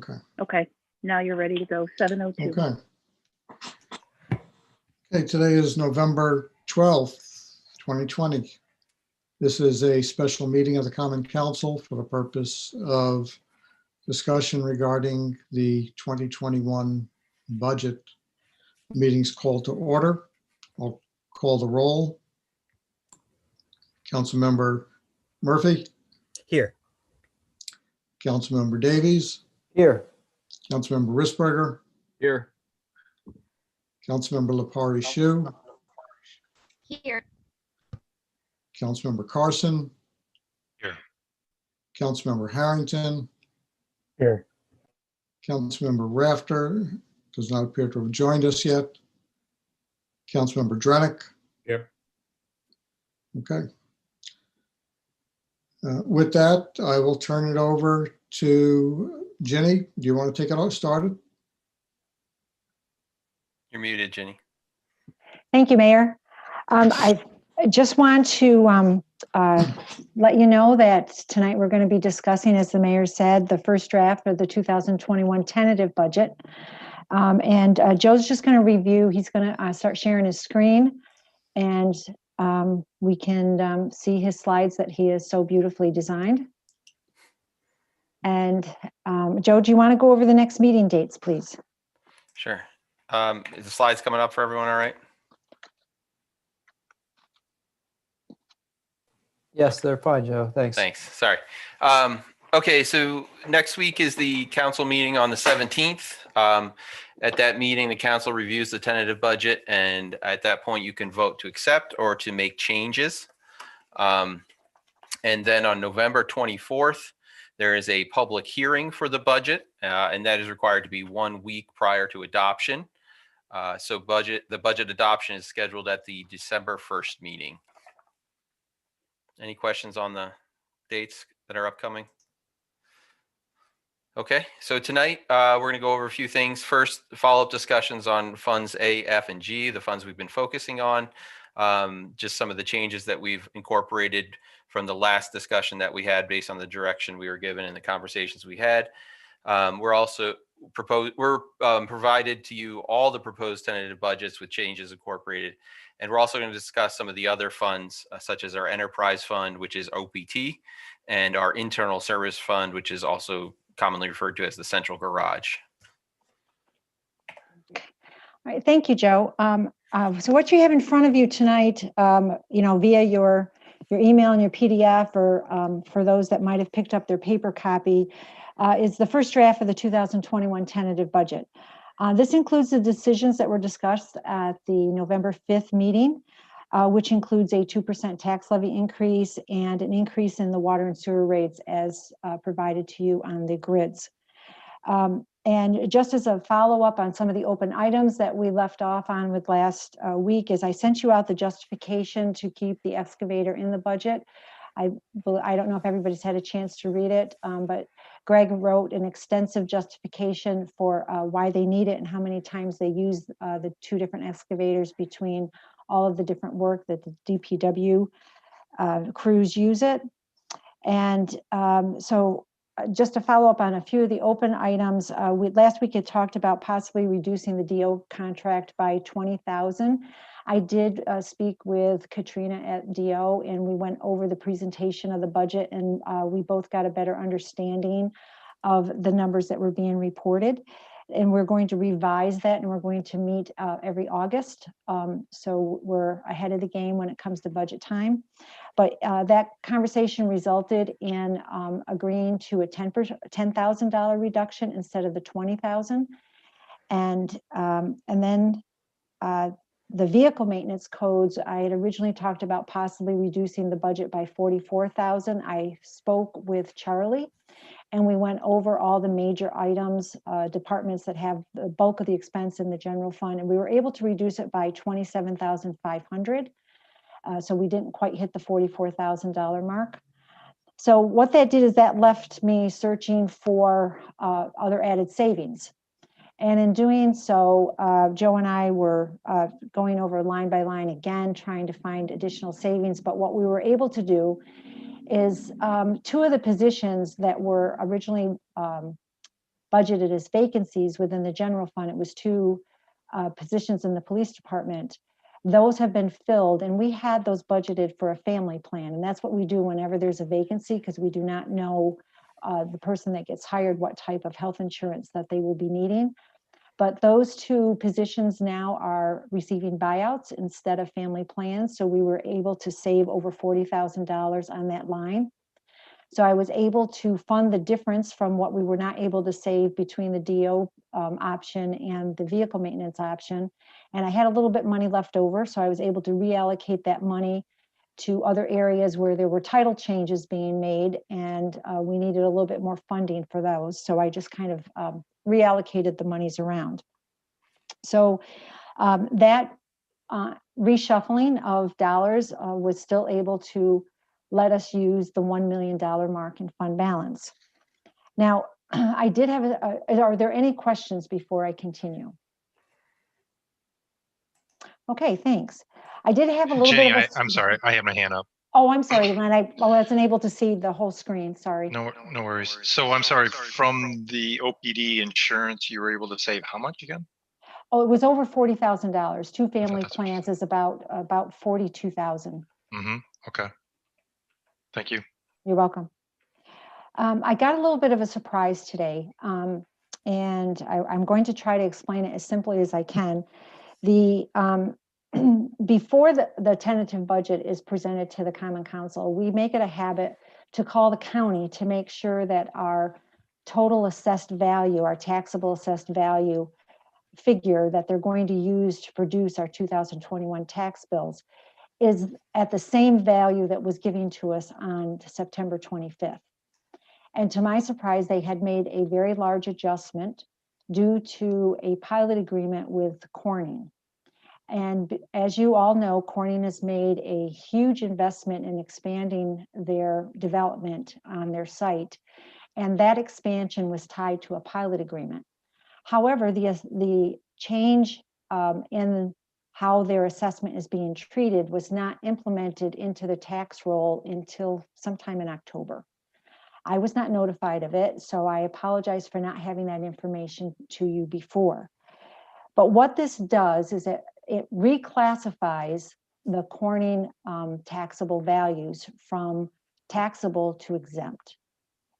Okay. Okay, now you're ready to go. 7:02. Okay. Okay, today is November 12th, 2020. This is a special meeting of the Common Council for the purpose of discussion regarding the 2021 budget. Meeting's called to order. I'll call the roll. Councilmember Murphy, Here. Councilmember Davies, Here. Councilmember Risberger, Here. Councilmember Lepari Shu, Here. Councilmember Carson, Here. Councilmember Harrington, Here. Councilmember Rafter does not appear to have joined us yet. Councilmember Drenick. Here. Okay. With that, I will turn it over to Jenny. Do you want to take it started? You're muted, Jenny. Thank you, Mayor. I just want to let you know that tonight we're going to be discussing, as the mayor said, the first draft of the 2021 tentative budget. Joe's just going to review. He's going to start sharing his screen, and we can see his slides that he has so beautifully designed. And Joe, do you want to go over the next meeting dates, please? Sure. Is the slides coming up for everyone all right? Yes, they're fine, Joe. Thanks. Thanks. Sorry. Okay, so next week is the council meeting on the 17th. At that meeting, the council reviews the tentative budget, and at that point, you can vote to accept or to make changes. And then on November 24th, there is a public hearing for the budget, and that is required to be 1 week prior to adoption. So the budget adoption is scheduled at the December 1st meeting. Any questions on the dates that are upcoming? Okay, so tonight we're going to go over a few things. First, follow-up discussions on funds A, F, and G, the funds we've been focusing on. Just some of the changes that we've incorporated from the last discussion that we had based on the direction we were given and the conversations we had. We're also provided to you all the proposed tentative budgets with changes incorporated. And we're also going to discuss some of the other funds, such as our enterprise fund, which is OPT, and our internal service fund, which is also commonly referred to as the central garage. All right, thank you, Joe. So what you have in front of you tonight, via your email and your PDF, or for those that might have picked up their paper copy, is the first draft of the 2021 tentative budget. This includes the decisions that were discussed at the November 5th meeting, which includes a 2% tax levy increase and an increase in the water and sewer rates as provided to you on the grids. And just as a follow-up on some of the open items that we left off on with last week, is I sent you out the justification to keep the excavator in the budget. I don't know if everybody's had a chance to read it, but Greg wrote an extensive justification for why they need it and how many times they use the two different excavators between all of the different work that the DPW crews use it. And so just to follow up on a few of the open items, last week it talked about possibly reducing the DO contract by $20,000. I did speak with Katrina at DO, and we went over the presentation of the budget, and we both got a better understanding of the numbers that were being reported. And we're going to revise that, and we're going to meet every August. So we're ahead of the game when it comes to budget time. But that conversation resulted in agreeing to a $10,000 reduction instead of the $20,000. And then the vehicle maintenance codes, I had originally talked about possibly reducing the budget by $44,000. I spoke with Charlie, and we went over all the major items, departments that have the bulk of the expense in the general fund, and we were able to reduce it by $27,500. So we didn't quite hit the $44,000 mark. So what that did is that left me searching for other added savings. And in doing so, Joe and I were going over line by line again, trying to find additional savings. But what we were able to do is two of the positions that were originally budgeted as vacancies within the general fund. It was 2 positions in the police department. Those have been filled, and we had those budgeted for a family plan. And that's what we do whenever there's a vacancy, because we do not know the person that gets hired, what type of health insurance that they will be needing. But those 2 positions now are receiving buyouts instead of family plans. So we were able to save over $40,000 on that line. So I was able to fund the difference from what we were not able to save between the DO option and the vehicle maintenance option. And I had a little bit money left over, so I was able to reallocate that money to other areas where there were title changes being made, and we needed a little bit more funding for those. So I just kind of reallocated the monies around. So that reshuffling of dollars was still able to let us use the $1 million mark in fund balance. Now, I did have, are there any questions before I continue? Okay, thanks. I did have a little Jenny, bit of I'm sorry, I have my hand up. Oh, I'm sorry, Len, I wasn't able to see the whole screen, sorry. No worries. So I'm sorry, from the OPD insurance, you were able to save how much again? Oh, it was over $40,000. 2 family that's plans is about 42,000. Mm-hmm. Okay. Thank you. You're welcome. I got a little bit of a surprise today, and I'm going to try to explain it as simply as I can. The before the tentative budget is presented to the Common Council, we make it a habit to call the county to make sure that our total assessed value, our taxable assessed value figure that they're going to use to produce our 2021 tax bills is at the same value that was given to us on September 25th. And to my surprise, they had made a very large adjustment due to a pilot agreement with Corning. And as you all know, Corning has made a huge investment in expanding their development on their site. And that expansion was tied to a pilot agreement. However, the change in how their assessment is being treated was not implemented into the tax roll until sometime in October. I was not notified of it, so I apologize for not having that information to you before. But what this does is it reclassifies the Corning taxable values from taxable to exempt.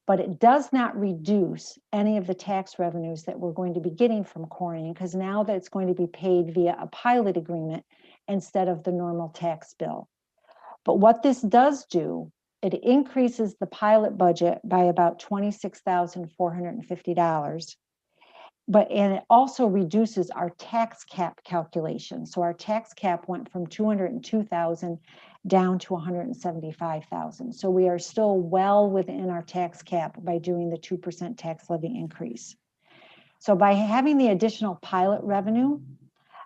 But it does not reduce any of the tax revenues that we're going to be getting from Corning, because now that it's going to be paid via a pilot agreement instead of the normal tax bill. But what this does do, it increases the pilot budget by about $26,450. And it also reduces our tax cap calculation. So our tax cap went from 202,000 down to 175,000. So we are still well within our tax cap by doing the 2% tax levy increase. So by having the additional pilot revenue,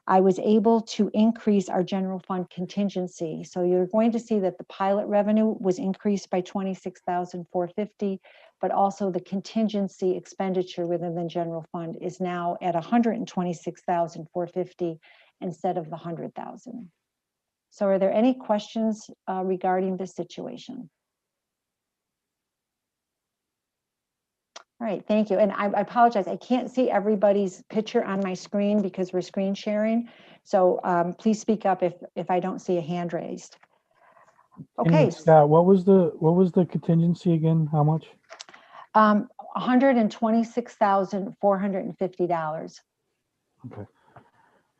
I was able to increase our general fund contingency. So you're going to see that the pilot revenue was increased by 26,450, but also the contingency expenditure within the general fund is now at 126,450 instead of the 100,000. So are there any questions regarding this situation? All right, thank you. And I apologize, I can't see everybody's picture on my screen because we're screen sharing. So please speak up if I don't see a hand raised. Okay. Scott, what was the contingency again? How much? $126,450. Okay.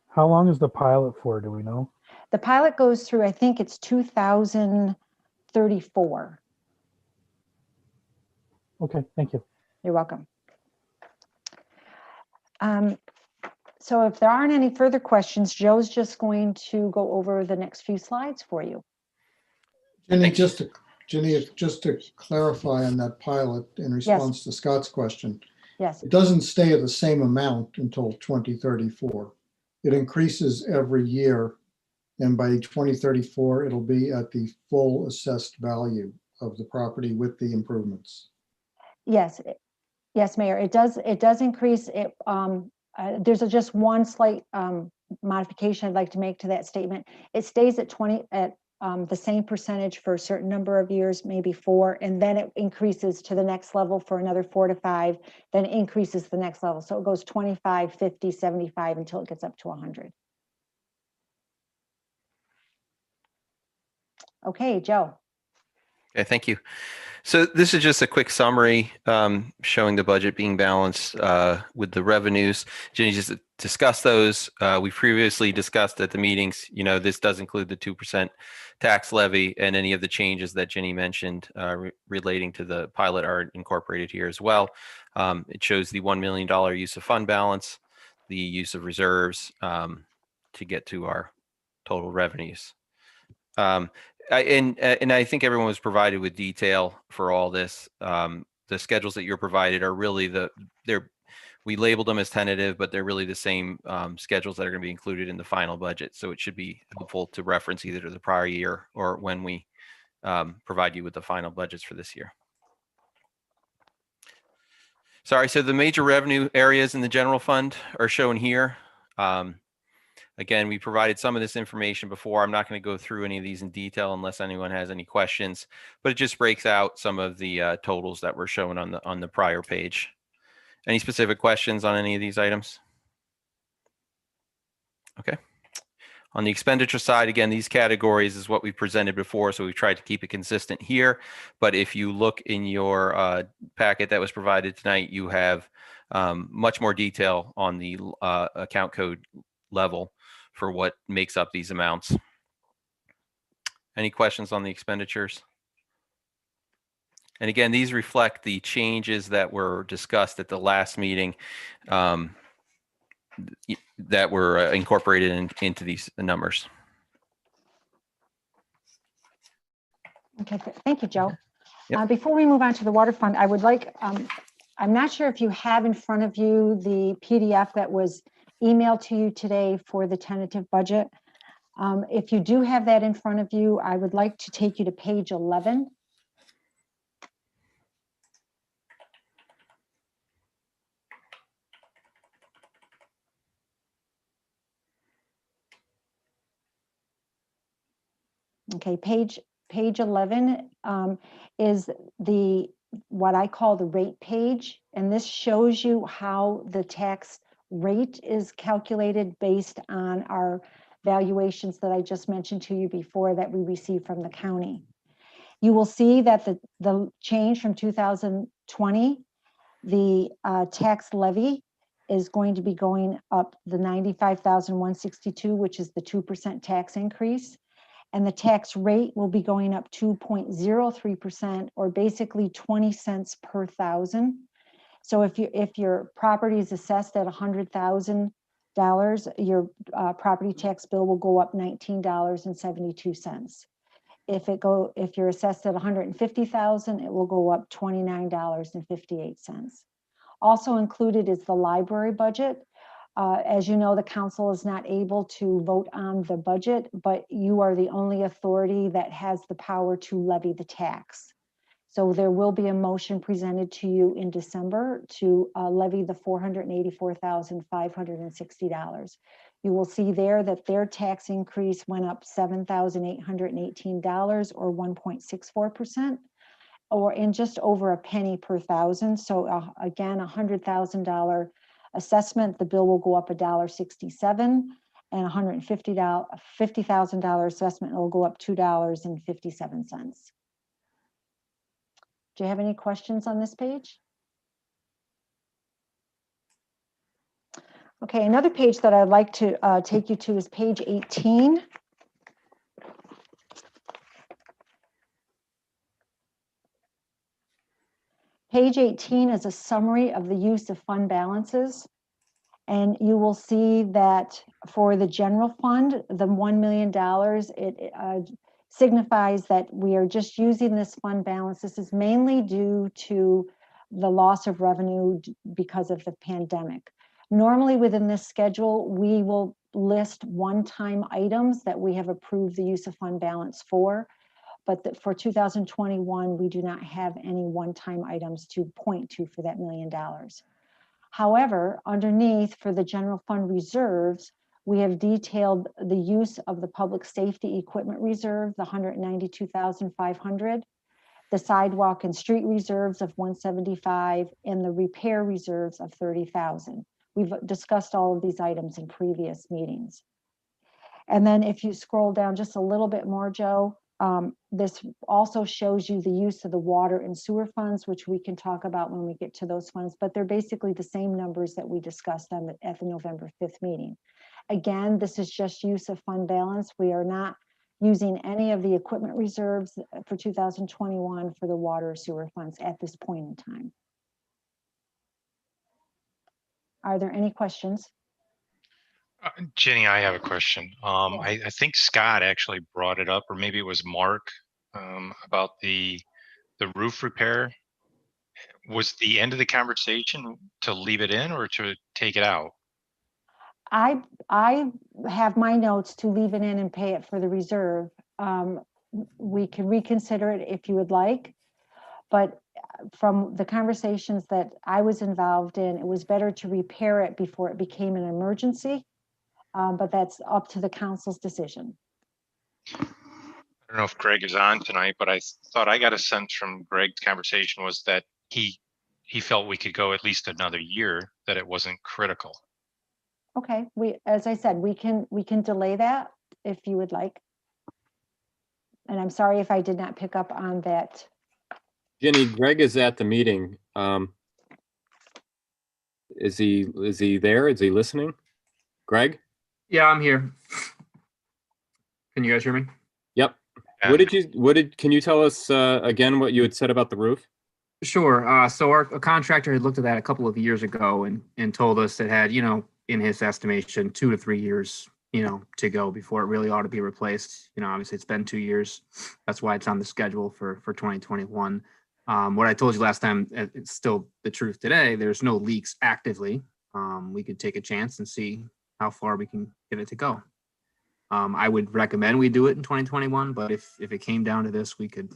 How long is the pilot for? Do we know? The pilot goes through, I think it's 2034. Okay, thank you. You're welcome. So if there aren't any further questions, Joe's just going to go over the next few slides for you. Jenny, just to clarify on that pilot in response to Scott's question. Yes. It doesn't stay at the same amount until 2034. It increases every year. And by 2034, it'll be at the full assessed value of the property with the improvements. Yes, yes, Mayor. It does increase. It there's just one slight modification I'd like to make to that statement. It stays at the same percentage for a certain number of years, maybe 4, and then it increases to the next level for another 4 to 5, then it increases the next level. So it goes 25, 50, 75 until it gets up to 100. Okay, Joe. Okay, thank you. So this is just a quick summary showing the budget being balanced with the revenues. Jenny just discussed those. We previously discussed at the meetings, this does include the 2% tax levy, and any of the changes that Jenny mentioned relating to the pilot are incorporated here as well. It shows the $1 million use of fund balance, the use of reserves to get to our total revenues. And I think everyone was provided with detail for all this. The schedules that you're provided are really we labeled them as tentative, but they're really the same schedules that are going to be included in the final budget. So it should be helpful to reference either to the prior year or when we provide you with the final budgets for this year. Sorry, so the major revenue areas in the general fund are shown here. Again, we provided some of this information before. I'm not going to go through any of these in detail unless anyone has any questions, but it just breaks out some of the totals that were shown on the prior page. Any specific questions on any of these items? Okay. On the expenditure side, again, these categories is what we presented before, so we've tried to keep it consistent here. But if you look in your packet that was provided tonight, you have much more detail on the account code level for what makes up these amounts. Any questions on the expenditures? And again, these reflect the changes that were discussed at the last meeting that were incorporated into these numbers. Okay, thank you, Joe. Yep. Before we move on to the water fund, I would like, I'm not sure if you have in front of you the PDF that was emailed to you today for the tentative budget. If you do have that in front of you, I would like to take you to page 11. Okay, page 11 is what I call the rate page, and this shows you how the tax rate is calculated based on our valuations that I just mentioned to you before that we received from the county. You will see that the change from 2020, the tax levy is going to be going up the 95,162, which is the 2% tax increase. And the tax rate will be going up 2.03%, or basically 20 cents per thousand. So if your property is assessed at $100,000, your property tax bill will go up $19.72. If you're assessed at $150,000, it will go up $29.58. Also included is the library budget. As you know, the council is not able to vote on the budget, but you are the only authority that has the power to levy the tax. So there will be a motion presented to you in December to levy the $484,560. You will see there that their tax increase went up $7,818, or 1.64%, or in just over a penny per thousand. So again, $100,000 assessment, the bill will go up $1.67, and $50,000 assessment will go up $2.57. Do you have any questions on this page? Okay, another page that I'd like to take you to is page 18. Page 18 is a summary of the use of fund balances. And you will see that for the general fund, the $1 million, it signifies that we are just using this fund balance. This is mainly due to the loss of revenue because of the pandemic. Normally within this schedule, we will list one-time items that we have approved the use of fund balance for. But for 2021, we do not have any one-time items to point to for that $1 million. However, underneath for the general fund reserves, We have detailed the use of the public safety equipment reserve, the 192,500, the sidewalk and street reserves of 175, and the repair reserves of 30,000. We've discussed all of these items in previous meetings. And then if you scroll down just a little bit more, Joe, this also shows you the use of the water and sewer funds, which we can talk about when we get to those funds, but they're basically the same numbers that we discussed at the November 5th meeting. Again, this is just use of fund balance. We are not using any of the equipment reserves for 2021 for the water or sewer funds at this point in time. Are there any questions? Jenny, I have a question. I think Scott actually brought it up, or maybe it was Mark, about the roof repair. Was the end of the conversation to leave it in or to take it out? I have my notes to leave it in and pay it for the reserve. We can reconsider it if you would like, but from the conversations that I was involved in, it was better to repair it before it became an emergency. But that's up to the council's decision. I don't know if Greg is on tonight, but I thought I got a sense from Greg's conversation was that he felt we could go at least another year, that it wasn't critical. Okay, as I said, we can delay that if you would like. And I'm sorry if I did not pick up on that. Jenny, Greg is at the meeting. Is he there? Is he listening? Greg? Yeah, I'm here. Can you guys hear me? Yep. And Can you tell us again what you had said about the roof? Sure. So a contractor had looked at that a couple of years ago and told us it had, in his estimation, 2 to 3 years, to go before it really ought to be replaced. Obviously it's been 2 years. That's why it's on the schedule for 2021. What I told you last time, it's still the truth today. There's no leaks actively. We could take a chance and see how far we can get it to go. I would recommend we do it in 2021, but if it came down to this, we could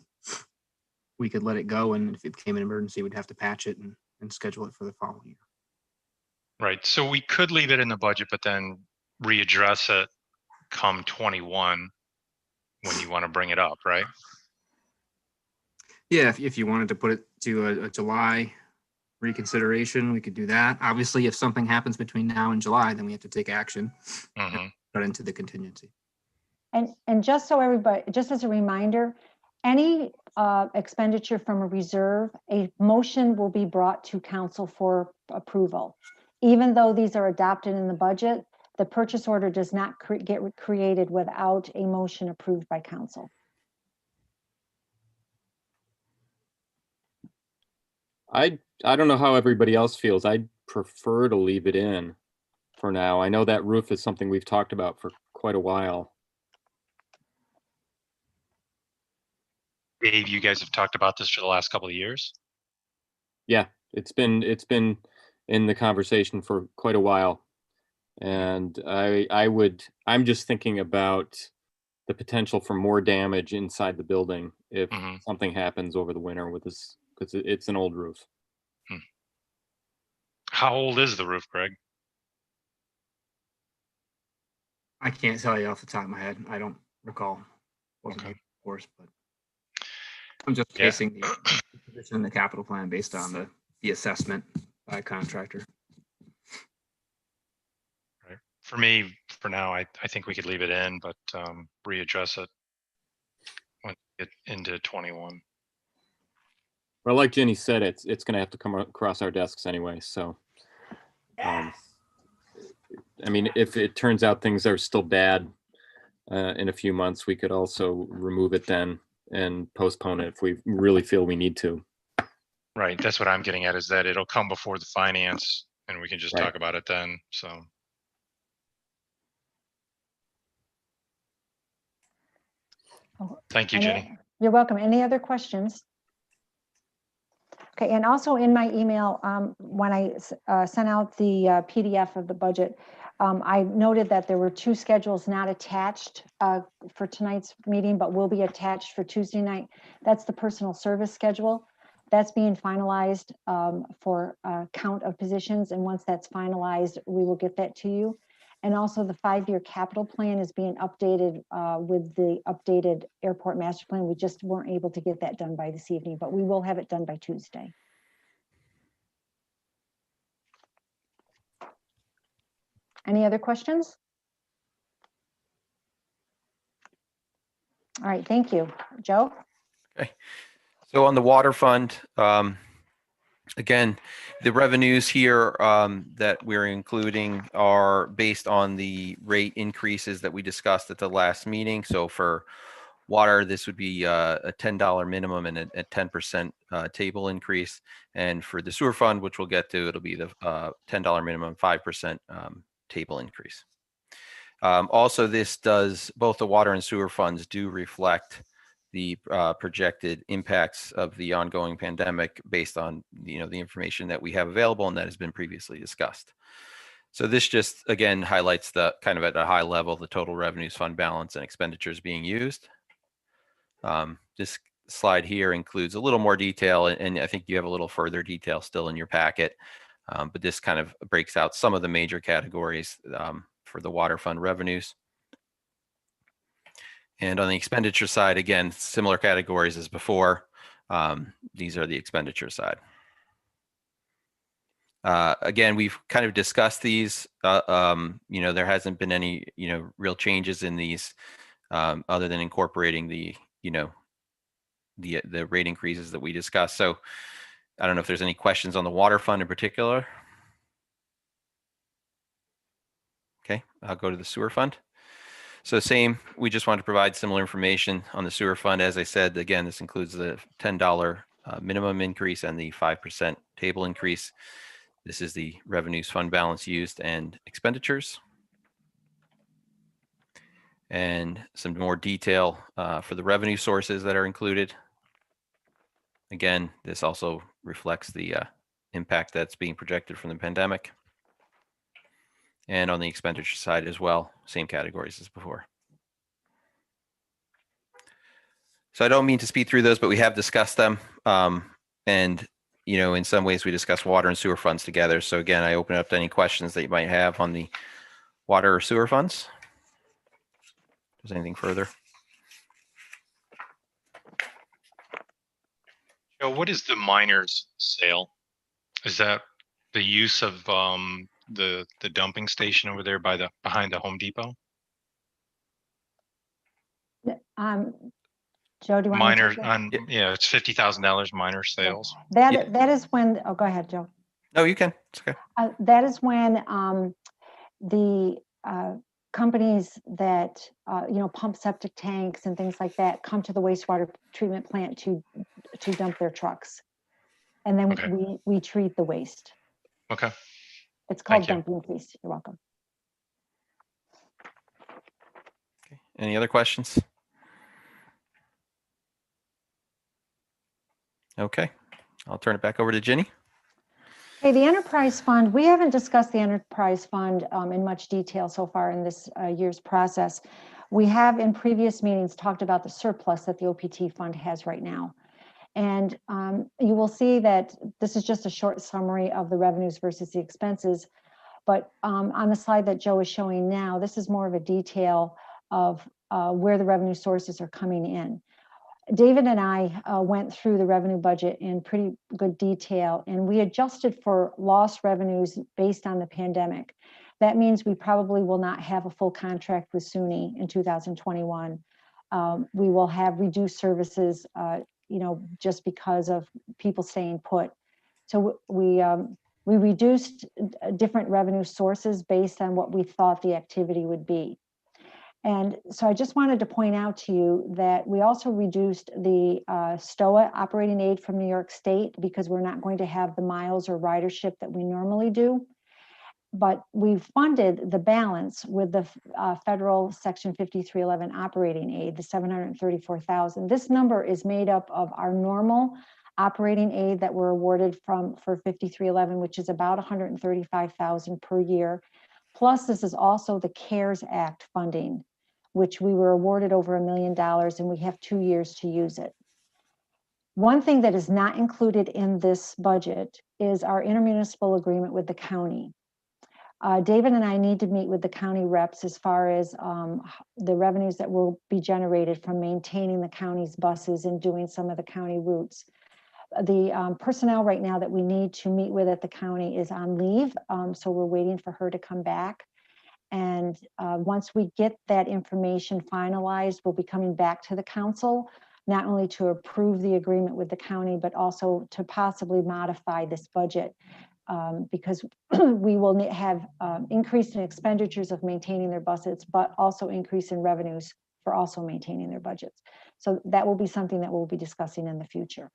let it go, and if it became an emergency, we'd have to patch it and schedule it for the following year. right, so we could leave it in the budget, but then readdress it come 21 when you want to bring it up, right? Yeah, if you wanted to put it to a July reconsideration, we could do that. Obviously, if something happens between now and July, then we have to take action, put into the contingency. And just so everybody, just as a reminder, any expenditure from a reserve, a motion will be brought to council for approval. Even though these are adopted in the budget, the purchase order does not get created without a motion approved by council. I don't know how everybody else feels. I'd prefer to leave it in for now. I know that roof is something we've talked about for quite a while. Dave, you guys have talked about this for the last couple of years. Yeah, it's been in the conversation for quite a while. And I'm just thinking about the potential for more damage inside the building if something happens over the winter with this, because it's an old roof. How old is the roof, Greg? I can't tell you off the top of my head. I don't recall. Wasn't Okay. of course, but I'm just basing the position in the capital plan based on the assessment by a contractor. Right. For me, for now, I think we could leave it in, but readdress it when we get into 21. Well, like Jenny said, it's going to have to come across our desks anyway. So, I mean, if it turns out things are still bad in a few months, we could also remove it then and postpone it if we really feel we need to. Right. That's what I'm getting at, is that it'll come before the finance and we can just talk about it then. So. Thank you, Jenny. You're welcome. Any other questions? Okay, and also in my email, when I sent out the PDF of the budget, I noted that there were 2 schedules not attached for tonight's meeting, but will be attached for Tuesday night. That's the personal service schedule. That's being finalized for count of positions. And once that's finalized, we will get that to you. And also the 5-year capital plan is being updated with the updated airport master plan. We just weren't able to get that done by this evening, but we will have it done by Tuesday. Any other questions? All right, thank you. Joe? So on the water fund, again, the revenues here that we're including are based on the rate increases that we discussed at the last meeting. So for water, this would be a $10 minimum and a 10% table increase. And for the sewer fund, which we'll get to, it'll be the $10 minimum, 5% table increase. Also, this does, both the water and sewer funds do reflect the projected impacts of the ongoing pandemic based on the information that we have available and that has been previously discussed. So this just again highlights the kind of at a high level the total revenues, fund balance, and expenditures being used. This slide here includes a little more detail, and I think you have a little further detail still in your packet, but this kind of breaks out some of the major categories for the water fund revenues. And on the expenditure side, again, similar categories as before. These are the expenditure side. Again, we've kind of discussed these. There hasn't been any, real changes in these other than incorporating the rate increases that we discussed. So I don't know if there's any questions on the water fund in particular. Okay, I'll go to the sewer fund. So same, we just want to provide similar information on the sewer fund. As I said, again, this includes the $10 minimum increase and the 5% table increase. This is the revenues, fund balance used, and expenditures. And some more detail for the revenue sources that are included. Again, this also reflects the impact that's being projected from the pandemic. And on the expenditure side as well, same categories as before. So I don't mean to speed through those, but we have discussed them. And, in some ways we discuss water and sewer funds together. So again, I open it up to any questions that you might have on the water or sewer funds. Is anything further? Joe, what is the miner's sale? Is that the use of the dumping station over there behind the Home Depot? Joe, do you want Minor to? on it's $50,000 miner sales. That is when. Oh, go ahead, Joe. No, you can. It's okay. That is when the companies that pump septic tanks and things like that come to the wastewater treatment plant to dump their trucks, and then Okay. we treat the waste. Okay. It's called Thank you. dumping fees. You're welcome. Okay. Any other questions? Okay, I'll turn it back over to Ginny. Hey, the enterprise fund, we haven't discussed the enterprise fund in much detail so far in this year's process. We have in previous meetings talked about the surplus that the OPT fund has right now. And you will see that this is just a short summary of the revenues versus the expenses. But on the slide that Joe is showing now, this is more of a detail of where the revenue sources are coming in. David and I went through the revenue budget in pretty good detail, and we adjusted for lost revenues based on the pandemic. That means we probably will not have a full contract with SUNY in 2021. We will have reduced services, just because of people staying put. So we reduced different revenue sources based on what we thought the activity would be. And so I just wanted to point out to you that we also reduced the STOA operating aid from New York State because we're not going to have the miles or ridership that we normally do. But we funded the balance with the federal Section 5311 operating aid, the $734,000. This number is made up of our normal operating aid that we're awarded for 5311, which is about $135,000 per year. Plus, this is also the CARES Act funding, which we were awarded over $1 million, and we have 2 years to use it. One thing that is not included in this budget is our intermunicipal agreement with the county. David and I need to meet with the county reps as far as the revenues that will be generated from maintaining the county's buses and doing some of the county routes. The personnel right now that we need to meet with at the county is on leave, so we're waiting for her to come back. And once we get that information finalized, we'll be coming back to the council, not only to approve the agreement with the county, but also to possibly modify this budget, because we will have increase in expenditures of maintaining their buses, but also increase in revenues for also maintaining their budgets. So that will be something that we'll be discussing in the future.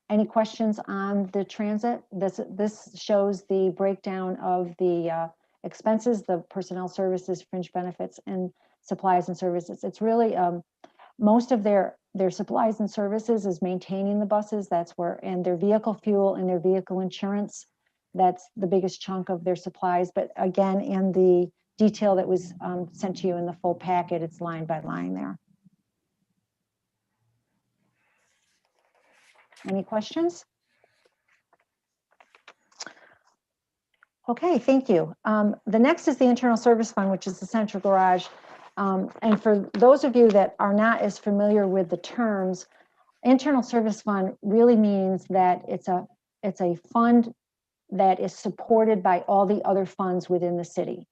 Any questions on the transit? This shows the breakdown of the expenses, the personnel services, fringe benefits, and supplies and services. It's really most of their supplies and services is maintaining the buses. That's where, and their vehicle fuel and their vehicle insurance. That's the biggest chunk of their supplies. But again, in the detail that was sent to you in the full packet, it's line by line there. Any questions? Okay, thank you. The next is the internal service fund, which is the central garage. And for those of you that are not as familiar with the terms, internal service fund really means that it's a fund that is supported by all the other funds within the city.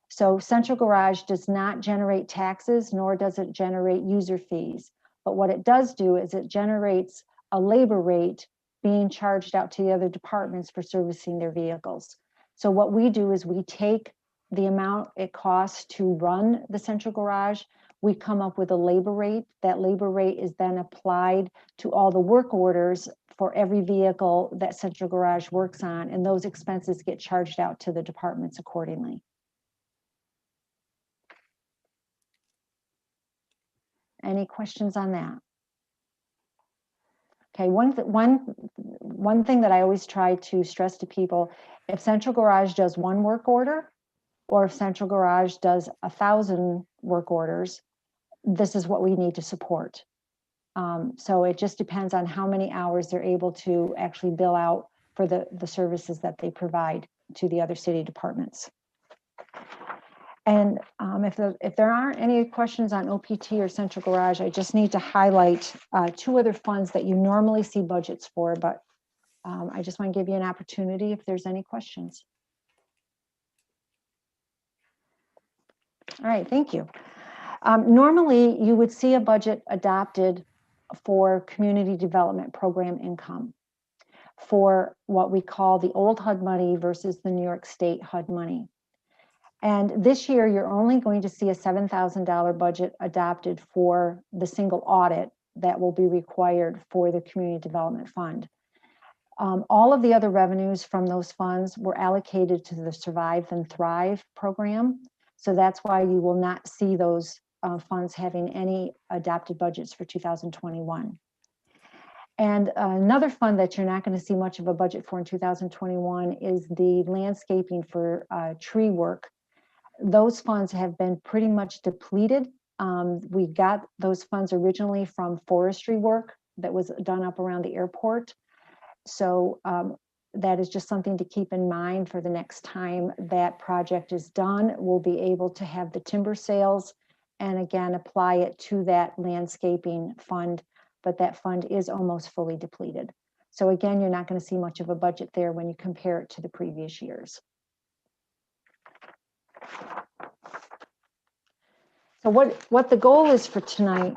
So central garage does not generate taxes, nor does it generate user fees. But what it does do is it generates a labor rate being charged out to the other departments for servicing their vehicles. So what we do is we take the amount it costs to run the central garage, we come up with a labor rate. That labor rate is then applied to all the work orders for every vehicle that central garage works on, and those expenses get charged out to the departments accordingly. Any questions on that? Okay, one thing that I always try to stress to people, if central garage does one work order, or if central garage does 1,000 work orders, this is what we need to support. So it just depends on how many hours they're able to actually bill out for the services that they provide to the other city departments. And if there aren't any questions on OPT or central garage, I just need to highlight two other funds that you normally see budgets for, but I just want to give you an opportunity if there's any questions. All right, thank you. Normally, you would see a budget adopted for community development program income for what we call the old HUD money versus the New York State HUD money. And this year, you're only going to see a $7,000 budget adopted for the single audit that will be required for the Community Development Fund. All of the other revenues from those funds were allocated to the Survive and Thrive program. So that's why you will not see those funds having any adopted budgets for 2021. And another fund that you're not going to see much of a budget for in 2021 is the landscaping for tree work. Those funds have been pretty much depleted. We got those funds originally from forestry work that was done up around the airport. So that is just something to keep in mind for the next time that project is done. We'll be able to have the timber sales and again, apply it to that landscaping fund, but that fund is almost fully depleted. So again, you're not going to see much of a budget there when you compare it to the previous years. So what the goal is for tonight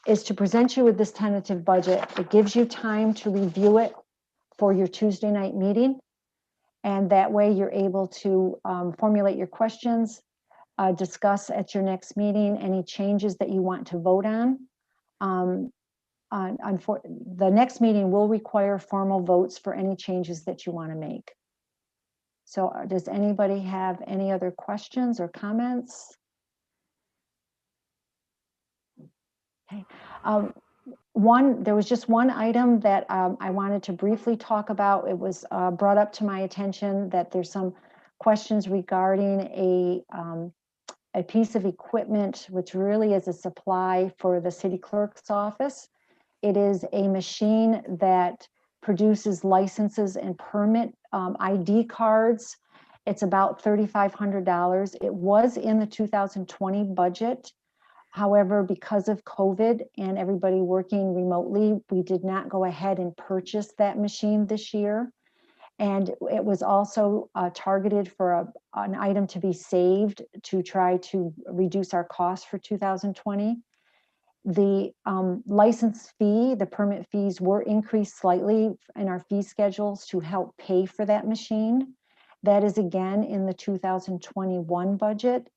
is to present you with this tentative budget. It gives you time to review it for your Tuesday night meeting. And that way you're able to formulate your questions, discuss at your next meeting any changes that you want to vote on. The next meeting will require formal votes for any changes that you want to make. So does anybody have any other questions or comments? Okay. There was just one item that I wanted to briefly talk about. It was brought up to my attention that there's some questions regarding a piece of equipment, which really is a supply for the city clerk's office. It is a machine that produces licenses and permit ID cards. It's about $3,500. It was in the 2020 budget. However, because of COVID and everybody working remotely, we did not go ahead and purchase that machine this year. And it was also targeted for an item to be saved to try to reduce our costs for 2020. The license fee, the permit fees were increased slightly in our fee schedules to help pay for that machine. That is again in the 2021 budget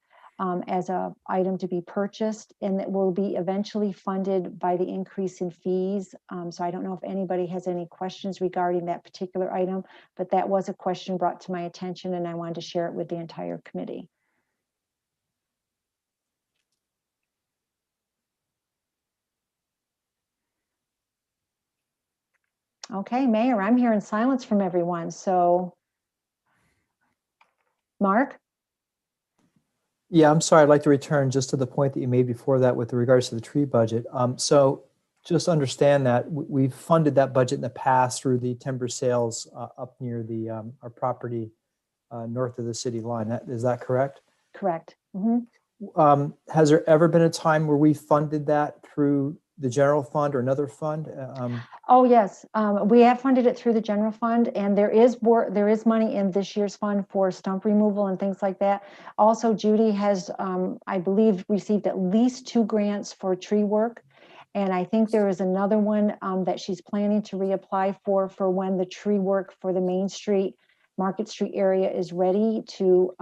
as a item to be purchased, and that will be eventually funded by the increase in fees. So I don't know if anybody has any questions regarding that particular item, but that was a question brought to my attention and I wanted to share it with the entire committee. Okay, Mayor, I'm hearing silence from everyone. So, Mark? Yeah, I'm sorry. I'd like to return just to the point that you made before that with regards to the tree budget. So just understand that we've funded that budget in the past through the timber sales up near the our property north of the city line. Is that correct? Correct. Mm-hmm. Has there ever been a time where we funded that through the general fund or another fund? Oh, yes. We have funded it through the general fund, and there is money in this year's fund for stump removal and things like that. Also, Judy has, I believe, received at least 2 grants for tree work. And I think there is another one that she's planning to reapply for when the tree work for the Main Street, Market Street area is ready to,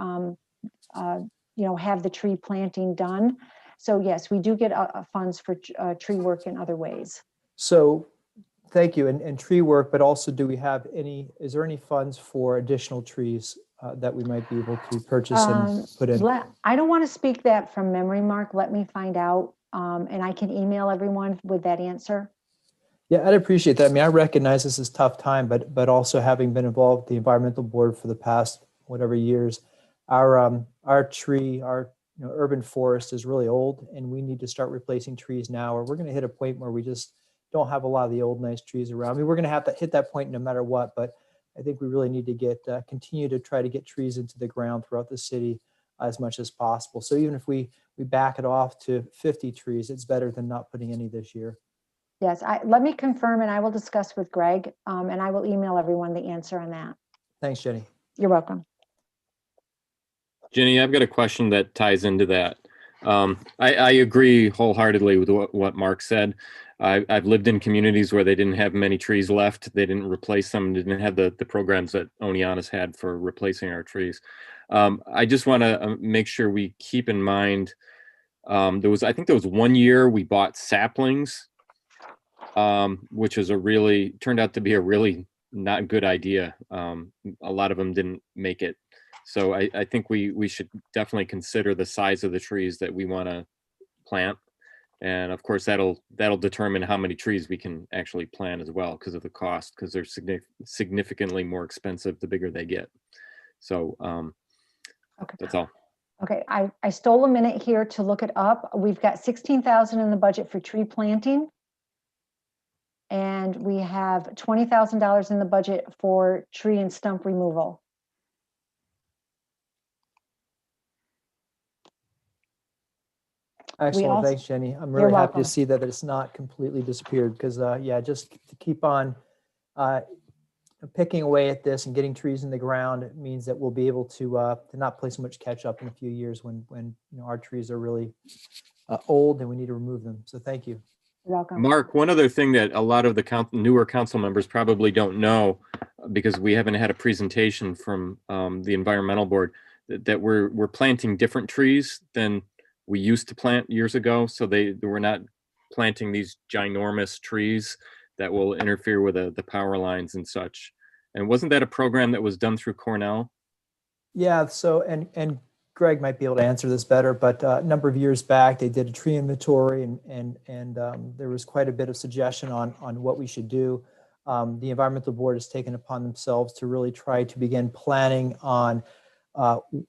have the tree planting done. So yes, we do get funds for tree work in other ways. So thank you. And tree work, but also is there any funds for additional trees that we might be able to purchase and put in? I don't want to speak that from memory, Mark. Let me find out and I can email everyone with that answer. Yeah, I'd appreciate that. I mean, I recognize this is a tough time, but also having been involved with the environmental board for the past whatever years, our urban forest is really old, and we need to start replacing trees now, or we're going to hit a point where we just don't have a lot of the old nice trees around. I mean, we're going to have to hit that point no matter what, but I think we really need to continue to try to get trees into the ground throughout the city as much as possible. So even if we back it off to 50 trees, it's better than not putting any this year. Yes, let me confirm, and I will discuss with Greg, and I will email everyone the answer on that. Thanks, Jenny. You're welcome. Jenny, I've got a question that ties into that. I agree wholeheartedly with what Mark said. I've lived in communities where they didn't have many trees left. They didn't replace them. Didn't have the programs that Oneonta's had for replacing our trees. I just want to make sure we keep in mind, I think there was 1 year we bought saplings, which is turned out to be a really not good idea. A lot of them didn't make it. So I think we should definitely consider the size of the trees that we want to plant. And of course, that'll determine how many trees we can actually plant as well because of the cost, because they're significantly more expensive the bigger they get. So Okay. That's all. Okay, I stole a minute here to look it up. We've got 16,000 in the budget for tree planting. And we have $20,000 in the budget for tree and stump removal. Excellent. Thanks, Jenny. I'm really happy to see that it's not completely disappeared because, just to keep on picking away at this and getting trees in the ground, it means that we'll be able to not play so much catch up in a few years when our trees are really old and we need to remove them. So thank you. You're welcome. Mark, one other thing that a lot of the newer council members probably don't know, because we haven't had a presentation from the environmental board, that we're planting different trees than we used to plant years ago. So we're not planting these ginormous trees that will interfere with the power lines and such. And wasn't that a program that was done through Cornell? Yeah. So, and Greg might be able to answer this better, but a number of years back, they did a tree inventory and there was quite a bit of suggestion on what we should do. The environmental board has taken upon themselves to really try to begin planning on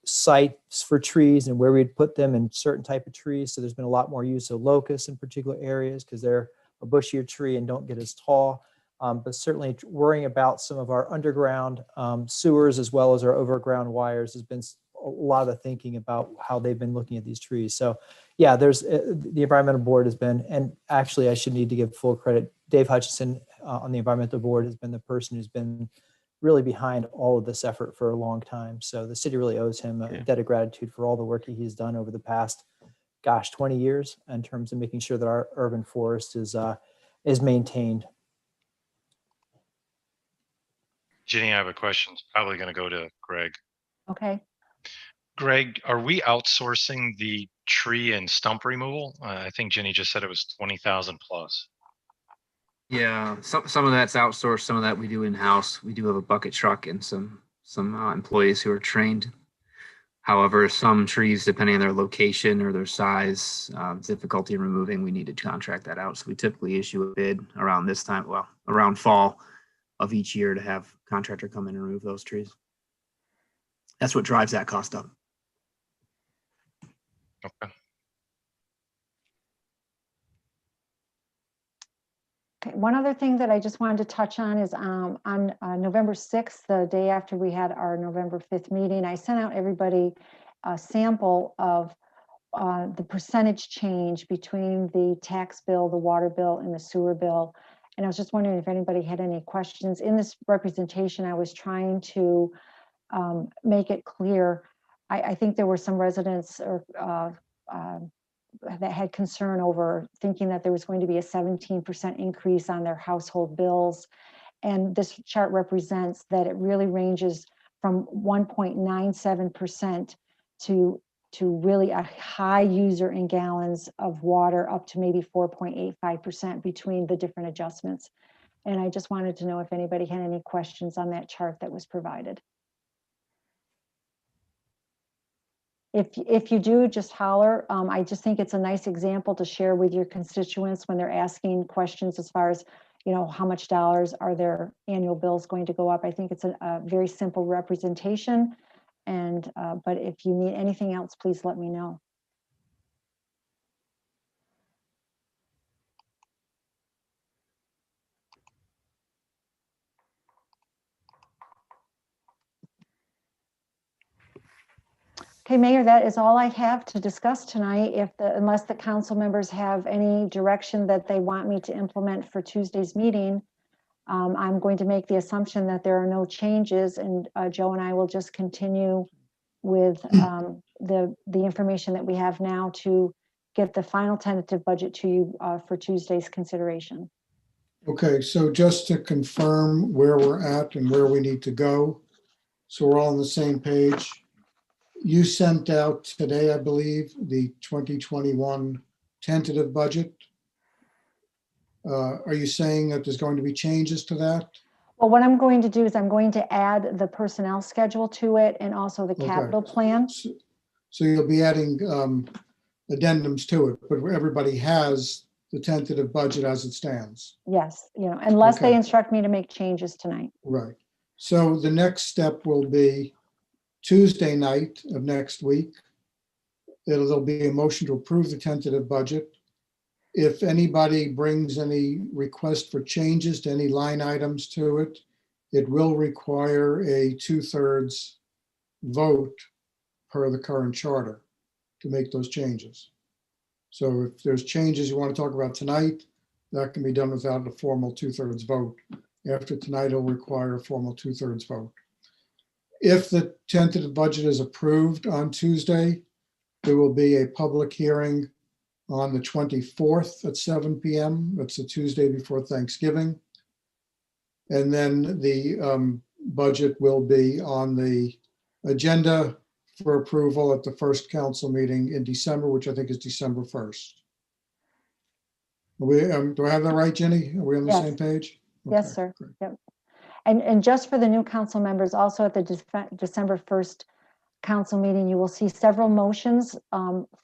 sites for trees and where we'd put them in certain type of trees. So there's been a lot more use of locusts in particular areas because they're a bushier tree and don't get as tall. But certainly worrying about some of our underground sewers as well as our overground wires has been a lot of the thinking about how they've been looking at these trees. So yeah, there's the environmental board has been, and actually I should need to give full credit. Dave Hutchison on the environmental board has been the person who's been really behind all of this effort for a long time. So the city really owes him a debt of gratitude for all the work he's done over the past, 20 years in terms of making sure that our urban forest is maintained. Jenny, I have a question. It's probably going to go to Greg. Okay. Greg, are we outsourcing the tree and stump removal? I think Jenny just said it was 20,000 plus. Yeah, some of that's outsourced, some of that we do in-house. We do have a bucket truck and some employees who are trained. However, some trees, depending on their location or their size, difficulty in removing, we need to contract that out. So we typically issue a bid around this time, well, around fall of each year to have contractor come in and remove those trees. That's what drives that cost up. Okay. Okay, one other thing that I just wanted to touch on is on November 6th, the day after we had our November 5th meeting, I sent out everybody a sample of the percentage change between the tax bill, the water bill, and the sewer bill. And I was just wondering if anybody had any questions. In this representation, I was trying to make it clear. I think there were some residents or that had concern over thinking that there was going to be a 17% increase on their household bills. And this chart represents that it really ranges from 1.97% to really a high user in gallons of water up to maybe 4.85% between the different adjustments. And I just wanted to know if anybody had any questions on that chart that was provided. If you do, just holler. I just think it's a nice example to share with your constituents when they're asking questions as far as, how much dollars are their annual bills going to go up. I think it's a very simple representation. And but if you need anything else, please let me know. Okay, Mayor, that is all I have to discuss tonight. Unless the council members have any direction that they want me to implement for Tuesday's meeting, I'm going to make the assumption that there are no changes, and Joe and I will just continue with the information that we have now to get the final tentative budget to you for Tuesday's consideration. Okay, so just to confirm where we're at and where we need to go, so we're all on the same page. You sent out today, I believe, the 2021 tentative budget. Are you saying that there's going to be changes to that? Well, what I'm going to do is I'm going to add the personnel schedule to it and also the capital plan. So you'll be adding addendums to it, but everybody has the tentative budget as it stands. Yes, unless they Okay. instruct me to make changes tonight. Right. So the next step will be Tuesday night of next week. There'll be a motion to approve the tentative budget. If anybody brings any request for changes to any line items to it, it will require a 2/3 vote per the current charter to make those changes. So if there's changes you want to talk about tonight, that can be done without a formal 2/3 vote. After tonight, it'll require a formal 2/3 vote. If the tentative budget is approved on Tuesday, there will be a public hearing on the 24th at 7 p.m. That's the Tuesday before Thanksgiving. And then the budget will be on the agenda for approval at the first council meeting in December, which I think is December 1st. Do I have that right, Jenny? Are we on the Yes. same page? Yes, Okay, sir. great. Yep. And just for the new council members, also at the December 1st council meeting, you will see several motions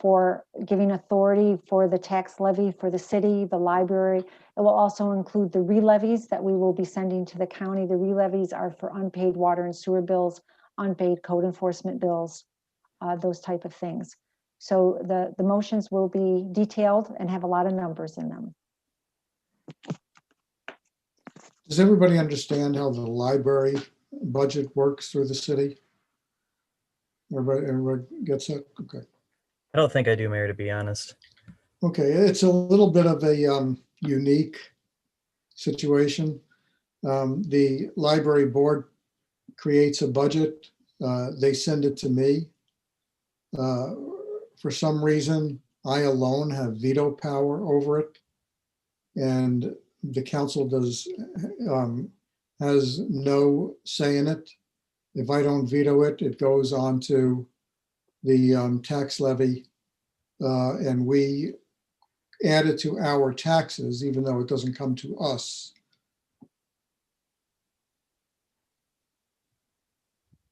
for giving authority for the tax levy for the city, the library. It will also include the re-levies that we will be sending to the county. The re-levies are for unpaid water and sewer bills, unpaid code enforcement bills, those type of things. So the motions will be detailed and have a lot of numbers in them. Does everybody understand how the library budget works through the city? Everybody gets it? Okay. I don't think I do, Mayor, to be honest. Okay, it's a little bit of a unique situation. The library board creates a budget. They send it to me. For some reason, I alone have veto power over it. And the council has no say in it. If I don't veto it, it goes on to the tax levy, and we add it to our taxes, even though it doesn't come to us.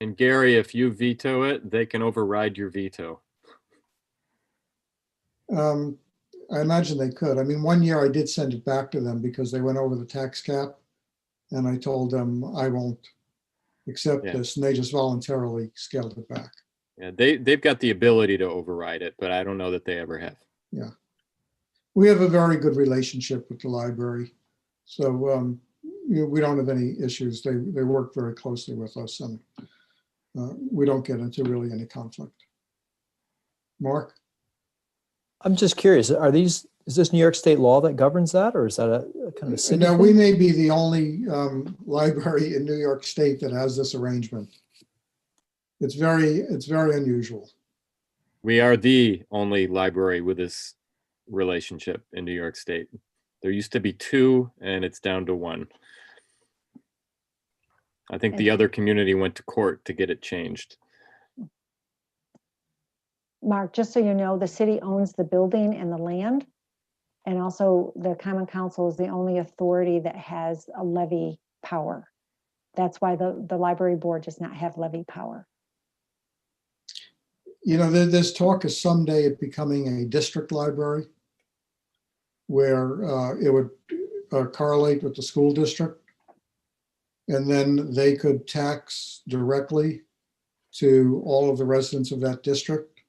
And Gary, if you veto it, they can override your veto. I imagine they could. I mean, one year I did send it back to them because they went over the tax cap, and I told them I won't accept this, and they just voluntarily scaled it back. Yeah, they've got the ability to override it, but I don't know that they ever have. Yeah. We have a very good relationship with the library. So we don't have any issues. They work very closely with us, and we don't get into really any conflict. Mark? I'm just curious, is this New York state law that governs that, or is that a kind of a city? No, thing? we may be the only library in New York State that has this arrangement. It's very unusual. We are the only library with this relationship in New York State. There used to be 2, and it's down to 1. I think the other community went to court to get it changed. Mark, just so you know, the city owns the building and the land. And also the Common Council is the only authority that has a levy power. That's why the library board does not have levy power. You know, there's talk of someday it becoming a district library where it would correlate with the school district. And then they could tax directly to all of the residents of that district,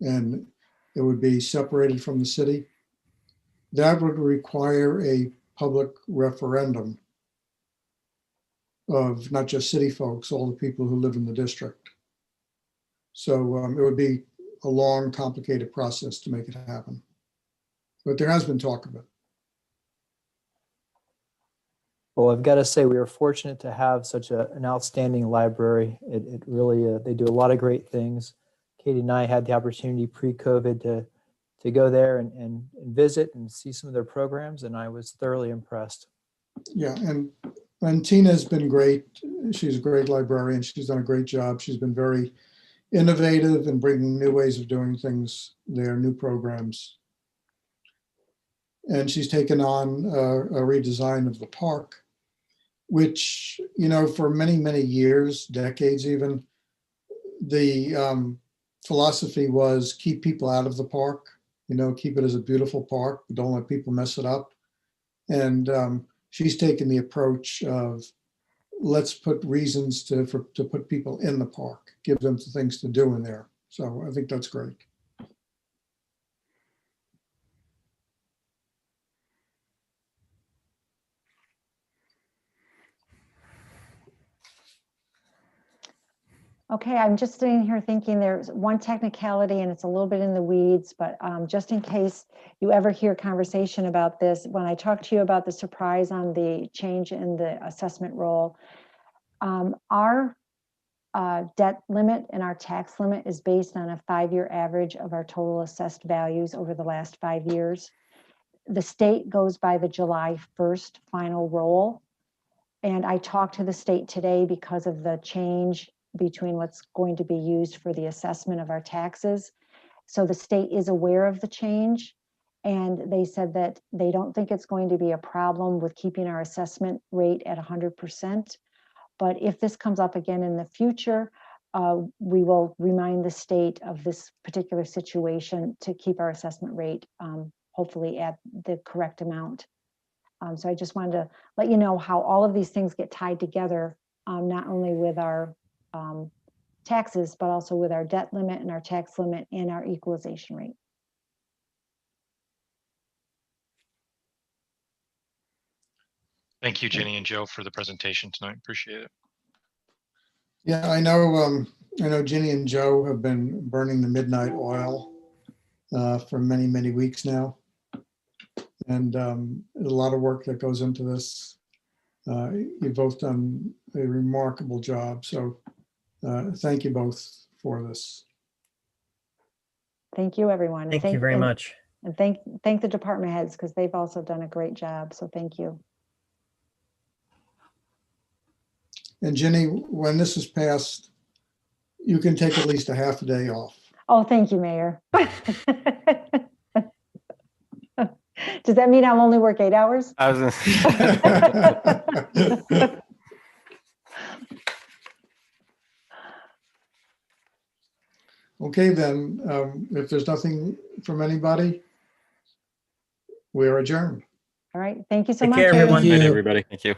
and it would be separated from the city. That would require a public referendum of not just city folks, all the people who live in the district. So it would be a long, complicated process to make it happen. But there has been talk of it. Well, I've got to say, we are fortunate to have such an outstanding library. It really, they do a lot of great things. Katie and I had the opportunity pre-COVID to go there and visit and see some of their programs, and I was thoroughly impressed. Yeah, and Tina's been great. She's a great librarian. She's done a great job. She's been very innovative and bringing new ways of doing things there, new programs. And she's taken on a redesign of the park, which, you know, for many, many years, decades even, the philosophy was keep people out of the park, you know, keep it as a beautiful park, but don't let people mess it up. And she's taken the approach of let's put reasons to put people in the park, give them things to do in there. So I think that's great. Okay, I'm just sitting here thinking there's one technicality and it's a little bit in the weeds, but just in case you ever hear conversation about this, when I talk to you about the surprise on the change in the assessment roll, our debt limit and our tax limit is based on a 5-year average of our total assessed values over the last 5 years. The state goes by the July 1st final roll. And I talked to the state today because of the change between what's going to be used for the assessment of our taxes. So the state is aware of the change, and they said that they don't think it's going to be a problem with keeping our assessment rate at 100%. But if this comes up again in the future, we will remind the state of this particular situation to keep our assessment rate hopefully at the correct amount. So I just wanted to let you know how all of these things get tied together, not only with our taxes, but also with our debt limit and our tax limit and our equalization rate. Thank you, Jenny and Joe, for the presentation tonight. Appreciate it. Yeah, I know Ginny and Joe have been burning the midnight oil for many, many weeks now. And a lot of work that goes into this. You've both done a remarkable job. So thank you both for this. Thank you, everyone. And Thank you very much. And thank the department heads because they've also done a great job. So thank you. And Ginny, when this is passed, you can take at least a half a day off. Oh, thank you, Mayor. Does that mean I'll only work 8 hours? I was Okay, then, if there's nothing from anybody, we are adjourned. All right. Thank you so Take much. care, everyone. Good night, everybody. Thank you.